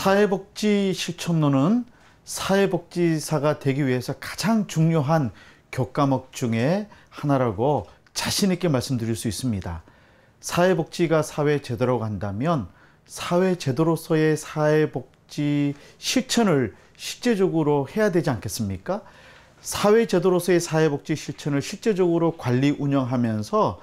사회복지 실천론은 사회복지사가 되기 위해서 가장 중요한 교과목 중에 하나라고 자신 있게 말씀드릴 수 있습니다. 사회복지가 사회제도로 간다면 사회제도로서의 사회복지 실천을 실제적으로 해야 되지 않겠습니까? 사회제도로서의 사회복지 실천을 실제적으로 관리 운영하면서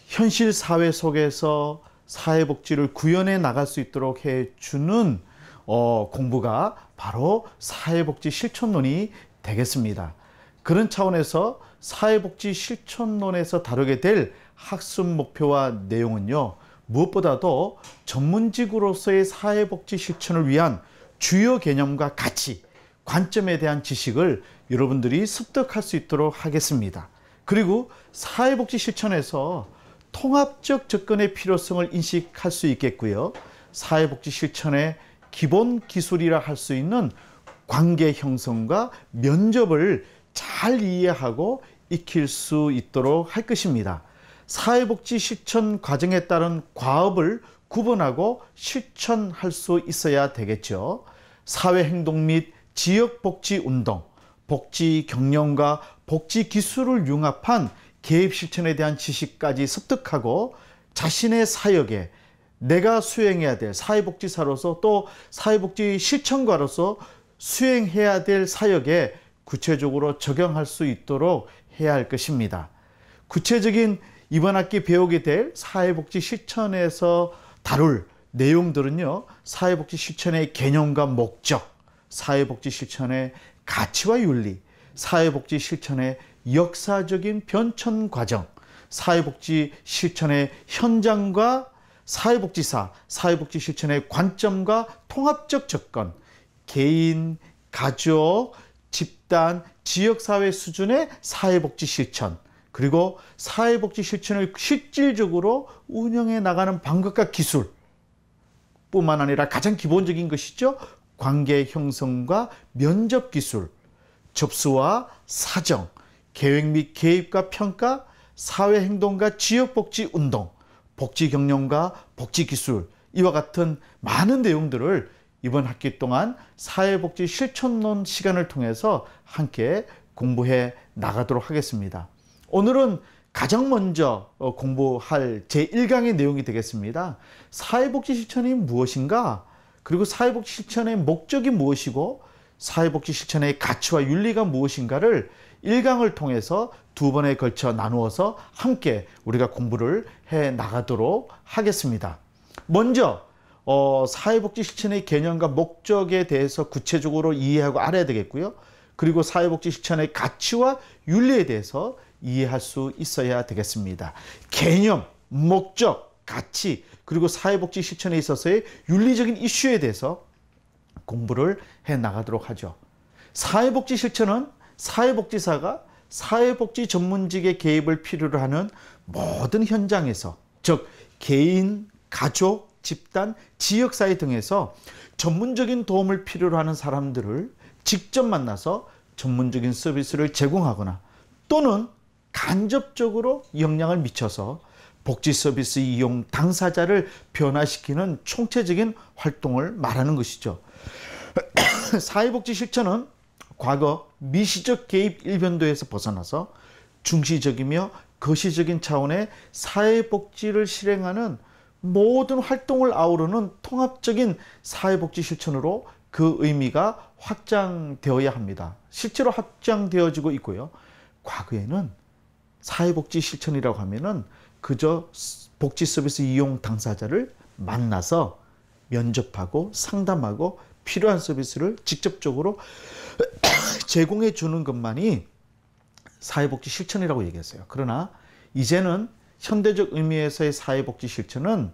현실 사회 속에서 사회복지를 구현해 나갈 수 있도록 해주는 공부가 바로 사회복지 실천론이 되겠습니다. 그런 차원에서 사회복지 실천론에서 다루게 될 학습 목표와 내용은요, 무엇보다도 전문직으로서의 사회복지 실천을 위한 주요 개념과 가치, 관점에 대한 지식을 여러분들이 습득할 수 있도록 하겠습니다. 그리고 사회복지 실천에서 통합적 접근의 필요성을 인식할 수 있겠고요. 사회복지 실천의 기본 기술이라 할 수 있는 관계 형성과 면접을 잘 이해하고 익힐 수 있도록 할 것입니다. 사회복지 실천 과정에 따른 과업을 구분하고 실천할 수 있어야 되겠죠. 사회행동 및 지역복지운동, 복지 경영과 복지 기술을 융합한 개입 실천에 대한 지식까지 습득하고 자신의 사역에 내가 수행해야 될 사회복지사로서 또 사회복지 실천가로서 수행해야 될 사역에 구체적으로 적용할 수 있도록 해야 할 것입니다. 구체적인 이번 학기 배우게 될 사회복지 실천에서 다룰 내용들은요, 사회복지 실천의 개념과 목적, 사회복지 실천의 가치와 윤리, 사회복지 실천의 역사적인 변천 과정, 사회복지 실천의 현장과 사회복지사, 사회복지 실천의 관점과 통합적 접근, 개인, 가족, 집단, 지역사회 수준의 사회복지 실천, 그리고 사회복지 실천을 실질적으로 운영해 나가는 방법과 기술 뿐만 아니라 가장 기본적인 것이죠. 관계 형성과 면접 기술, 접수와 사정, 계획 및 개입과 평가, 사회행동과 지역복지 운동, 복지 경영과 복지 기술, 이와 같은 많은 내용들을 이번 학기 동안 사회복지 실천론 시간을 통해서 함께 공부해 나가도록 하겠습니다. 오늘은 가장 먼저 공부할 제1강의 내용이 되겠습니다. 사회복지 실천이 무엇인가? 그리고 사회복지 실천의 목적이 무엇이고 사회복지 실천의 가치와 윤리가 무엇인가를 1강을 통해서 두 번에 걸쳐 나누어서 함께 우리가 공부를 해 나가도록 하겠습니다. 먼저 사회복지 실천의 개념과 목적에 대해서 구체적으로 이해하고 알아야 되겠고요. 그리고 사회복지 실천의 가치와 윤리에 대해서 이해할 수 있어야 되겠습니다. 개념, 목적, 가치, 그리고 사회복지 실천에 있어서의 윤리적인 이슈에 대해서 공부를 해 나가도록 하죠. 사회복지 실천은 사회복지사가 사회복지 전문직의 개입을 필요로 하는 모든 현장에서, 즉 개인, 가족, 집단, 지역사회 등에서 전문적인 도움을 필요로 하는 사람들을 직접 만나서 전문적인 서비스를 제공하거나 또는 간접적으로 영향을 미쳐서 복지 서비스 이용 당사자를 변화시키는 총체적인 활동을 말하는 것이죠. 사회복지 실천은 과거 미시적 개입 일변도에서 벗어나서 중시적이며 거시적인 차원의 사회복지를 실행하는 모든 활동을 아우르는 통합적인 사회복지 실천으로 그 의미가 확장되어야 합니다. 실제로 확장되어지고 있고요. 과거에는 사회복지 실천이라고 하면은 그저 복지 서비스 이용 당사자를 만나서 면접하고 상담하고 필요한 서비스를 직접적으로 제공해 주는 것만이 사회복지 실천이라고 얘기했어요. 그러나 이제는 현대적 의미에서의 사회복지 실천은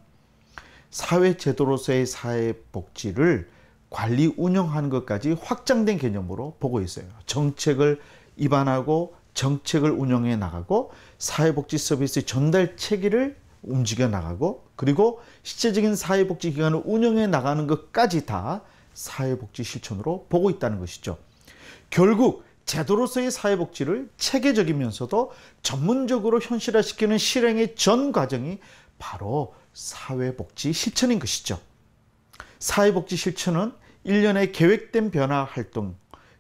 사회제도로서의 사회복지를 관리 운영하는 것까지 확장된 개념으로 보고 있어요. 정책을 입안하고 정책을 운영해 나가고 사회복지 서비스 전달 체계를 움직여 나가고 그리고 실제적인 사회복지 기관을 운영해 나가는 것까지 다 사회복지 실천으로 보고 있다는 것이죠. 결국 제도로서의 사회복지를 체계적이면서도 전문적으로 현실화시키는 실행의 전 과정이 바로 사회복지 실천인 것이죠. 사회복지 실천은 일련의 계획된 변화 활동,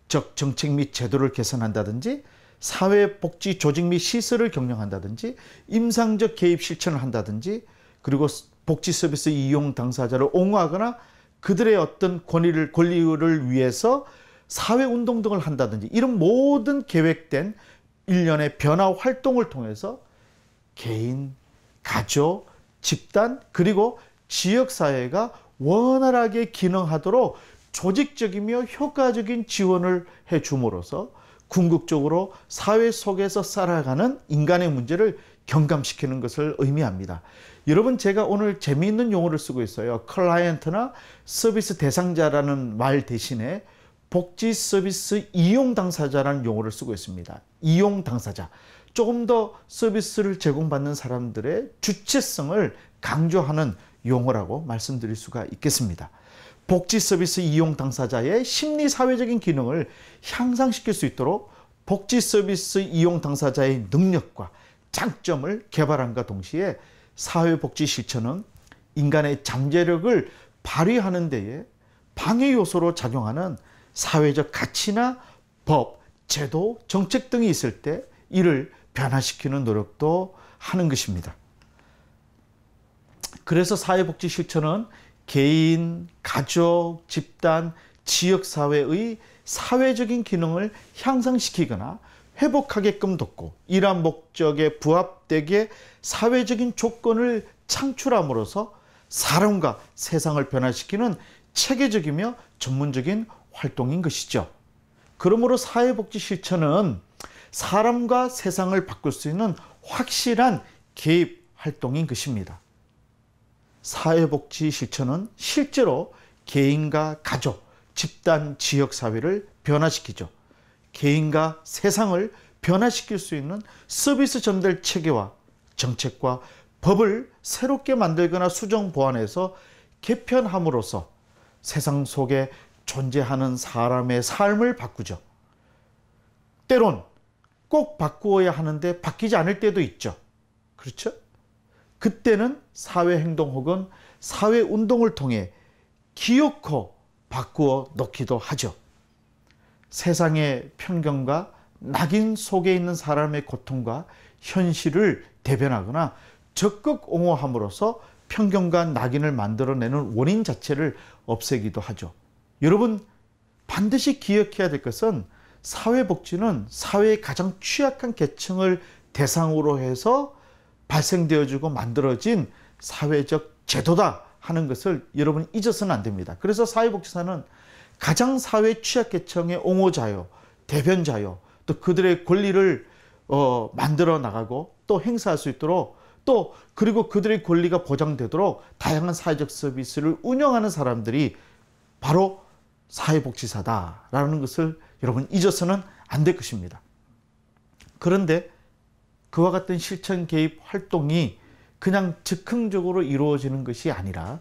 즉 정책 및 제도를 개선한다든지 사회복지 조직 및 시설을 경영한다든지 임상적 개입 실천을 한다든지 그리고 복지 서비스 이용 당사자를 옹호하거나 그들의 어떤 권리를 위해서 사회운동 등을 한다든지 이런 모든 계획된 일련의 변화 활동을 통해서 개인, 가족, 집단 그리고 지역사회가 원활하게 기능하도록 조직적이며 효과적인 지원을 해줌으로써 궁극적으로 사회 속에서 살아가는 인간의 문제를 경감시키는 것을 의미합니다. 여러분, 제가 오늘 재미있는 용어를 쓰고 있어요. 클라이언트나 서비스 대상자라는 말 대신에 복지 서비스 이용 당사자라는 용어를 쓰고 있습니다. 이용 당사자. 조금 더 서비스를 제공받는 사람들의 주체성을 강조하는 용어라고 말씀드릴 수가 있겠습니다. 복지 서비스 이용 당사자의 심리 사회적인 기능을 향상시킬 수 있도록 복지 서비스 이용 당사자의 능력과 장점을 개발함과 동시에 사회복지 실천은 인간의 잠재력을 발휘하는 데에 방해 요소로 작용하는 사회적 가치나 법, 제도, 정책 등이 있을 때 이를 변화시키는 노력도 하는 것입니다. 그래서 사회복지 실천은 개인, 가족, 집단, 지역사회의 사회적인 기능을 향상시키거나 회복하게끔 돕고 이러한 목적에 부합되게 사회적인 조건을 창출함으로써 사람과 세상을 변화시키는 체계적이며 전문적인 활동인 것이죠. 그러므로 사회복지 실천은 사람과 세상을 바꿀 수 있는 확실한 개입 활동인 것입니다. 사회복지 실천은 실제로 개인과 가족, 집단, 지역사회를 변화시키죠. 개인과 세상을 변화시킬 수 있는 서비스 전달 체계와 정책과 법을 새롭게 만들거나 수정 보완해서 개편함으로써 세상 속에 존재하는 사람의 삶을 바꾸죠. 때론 꼭 바꾸어야 하는데 바뀌지 않을 때도 있죠. 그렇죠? 그때는 사회행동 혹은 사회운동을 통해 기어코 바꾸어 놓기도 하죠. 세상의 편견과 낙인 속에 있는 사람의 고통과 현실을 대변하거나 적극 옹호함으로써 편견과 낙인을 만들어내는 원인 자체를 없애기도 하죠. 여러분, 반드시 기억해야 될 것은 사회복지는 사회의 가장 취약한 계층을 대상으로 해서 발생되어지고 만들어진 사회적 제도다 하는 것을 여러분 잊어서는 안 됩니다. 그래서 사회복지사는 가장 사회 취약계층의 옹호자요, 대변자요, 또 그들의 권리를 만들어 나가고 또 행사할 수 있도록 또 그리고 그들의 권리가 보장되도록 다양한 사회적 서비스를 운영하는 사람들이 바로 사회복지사다라는 것을 여러분 잊어서는 안 될 것입니다. 그런데 그와 같은 실천 개입 활동이 그냥 즉흥적으로 이루어지는 것이 아니라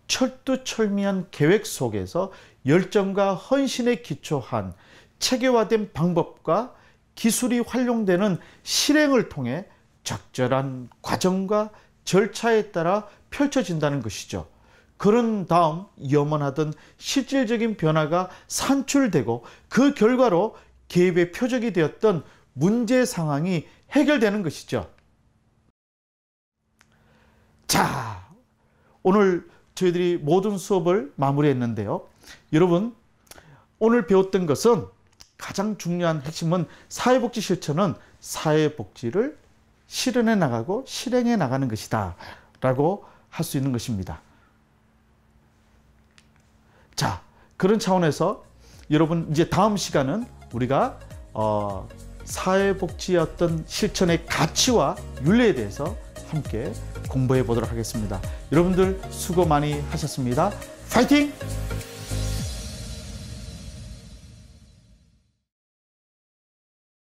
철두철미한 계획 속에서 열정과 헌신에 기초한 체계화된 방법과 기술이 활용되는 실행을 통해 적절한 과정과 절차에 따라 펼쳐진다는 것이죠. 그런 다음 염원하던 실질적인 변화가 산출되고 그 결과로 개입의 표적이 되었던 문제 상황이 해결되는 것이죠. 자, 오늘 저희들이 모든 수업을 마무리했는데요. 여러분, 오늘 배웠던 것은 가장 중요한 핵심은 사회복지 실천은 사회복지를 실현해 나가고 실행해 나가는 것이다 라고 할 수 있는 것입니다. 자, 그런 차원에서 여러분 이제 다음 시간은 우리가 사회복지의 어떤 실천의 가치와 윤리에 대해서 함께 공부해 보도록 하겠습니다. 여러분들 수고 많이 하셨습니다. 파이팅!